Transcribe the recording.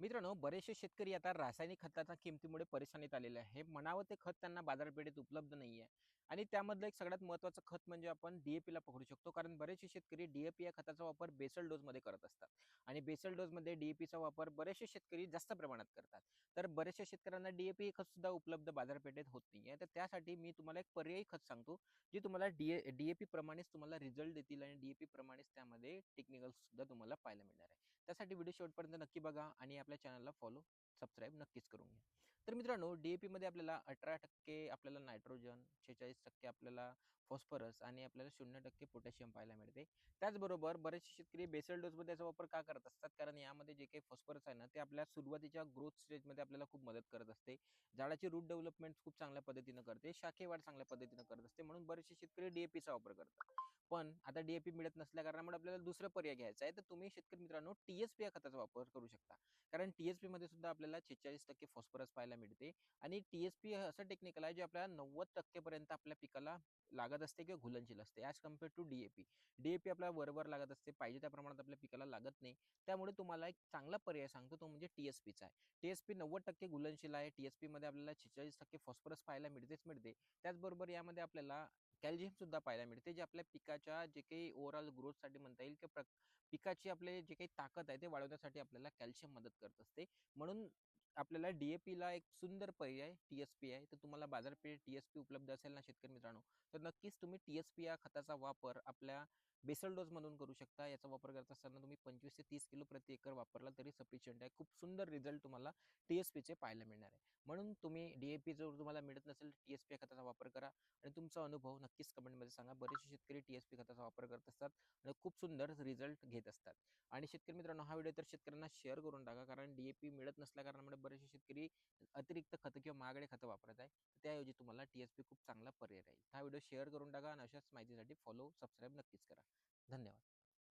मित्रांनो, बरेचसे शेतकरी आता रासायनिक खताच्या किमतीमुळे परेशानीत आलेले आहे. म्हणावं ते खत त्यांना बाजारपेठेत उपलब्ध नाहीये आणि त्यामधलं एक सगळ्यात महत्त्वाचं खत म्हणजे आपण डी-ए-पीला पकडू शकतो. कारण बरेचसे शेतकरी डी-ए-पी या खताचा वापर बेसल डोसमध्ये करत असतात आणि बेसल डोसमध्ये डी-ए-पीचा वापर बरेचसे शेतकरी जास्त प्रमाणात करतात. तर बऱ्याचशा शेतकऱ्यांना डी-ए-पी खतसुद्धा उपलब्ध बाजारपेठेत होत नाहीये. तर त्यासाठी मी तुम्हाला एक पर्यायी खत सांगतो, जे तुम्हाला डी-ए-पी प्रमाणेच तुम्हाला रिझल्ट देतील आणि डी-ए-पी प्रमाणेच त्यामध्ये टेक्निकल्ससुद्धा तुम्हाला पाहायला मिळणार आहे. त्यासाठी व्हिडिओ शेवटपर्यंत नक्की बघा आणि आपल्या चॅनलला फॉलो, सबस्क्राईब नक्कीच करून घ्या. तर मित्रांनो, डी-ए-पी मध्ये आपल्याला 18% आपल्याला नायट्रोजन, 46% आपल्याला फॉस्फरस आणि आपल्याला 0% पोटॅशियम पाहायला मिळते. त्याचबरोबर बरेचसे शेतकरी बेसल डोसमध्ये याचा वापर का करत असतात? कारण यामध्ये जे काही फॉस्फरस आहे ना, ते आपल्या सुरुवातीच्या ग्रोथ स्टेजमध्ये आपल्याला खूप मदत करत असते. झाडाची रूट डेव्हलपमेंट खूप चांगल्या पद्धतीनं करते, शाखे वाढ चांगल्या पद्धतीनं करत असते. म्हणून बरेचसे शेतकरी डी-ए-पीचा वापर करतात. पण आता डी-ए-पी मिळत नसल्या कारणामुळे आपल्याला दुसरा पर्याय घ्यायचा आहे. तर तुम्ही शेतकरी मित्रांनो टी-एस-पी या खताचा वापर करू शकता. कारण टी-एस-पी मध्ये सुद्धा आपल्याला 46% फॉस्फरस पाहायला मिळते आणि टी-एस-पी हे असं टेक्निकल आहे जे आपल्याला 90% पर्यंत आपल्या पिकाला लागत असते किंवा घुलनशील असते ॲज कम्पेअर टू डी-ए-पी. डी-ए-पी आपल्याला वरवर लागत असते, पाहिजे त्या प्रमाणात आपल्या पिकाला लागत नाही. त्यामुळे तुम्हाला एक चांगला पर्याय सांगतो तो म्हणजे टी-एस-पीचा आहे. टी-एस-पी 90% घुलनशील आहे. टी-एस-पी मध्ये आपल्याला 46% फॉस्फरस पाहायला मिळतेच मिळते. त्याचबरोबर यामध्ये आपल्याला कॅल्शियम सुद्धा पाहायला मिळते, जे आपल्या पिकाच्या जे काही ओव्हरऑल ग्रोथसाठी म्हणता येईल किंवा पिकाची आपले जे काही ताकद आहे ते वाढवण्यासाठी आपल्याला कॅल्शियम मदत करत असते. म्हणून आपल्याला डी-ए-पीला एक सुंदर पर्याय टी-एस-पी आहे. तर तुम्हाला बाजारपेठेत टी-एस-पी उपलब्ध असेल ना शेतकरी मित्रांनो, तर नक्कीच तुम्ही टी-एस-पी या खताचा वापर आपल्या बेसल डोस म्हणून करू शकता. याचा वापर करत असताना तुम्ही 25 ते 30 किलो प्रति एकर वापरला तरी सफिशियंट आहे. खूप सुंदर रिझल्ट तुम्हाला टी-एस-पीचे पाहायला मिळणार आहे. म्हणून तुम्ही डी-ए-पी जर तुम्हाला मिळत नसेल, टी-एस-पी खताचा वापर करा आणि तुमचा अनुभव नक्कीच कमेंटमध्ये सांगा. बरेचसे शेतकरी टी-एस-पी खताचा वापर करत असतात आणि खूप सुंदर रिझल्ट घेत असतात. आणि शेतकरी मित्रांनो, हा व्हिडिओ तर शेतकऱ्यांना शेअर करून टाका, कारण डी-ए-पी मिळत नसल्या कारणामुळे बरेचसे शेतकरी अतिरिक्त खतं किंवा महागडे खतं वापरत आहे. तर त्याऐवजी तुम्हाला टी-एस-पी खूप चांगला पर्याय राहील. हा व्हिडिओ शेअर करून टाका आणि अशाच माहितीसाठी फॉलो, सबस्क्राईब नक्कीच करा. धन्यवाद.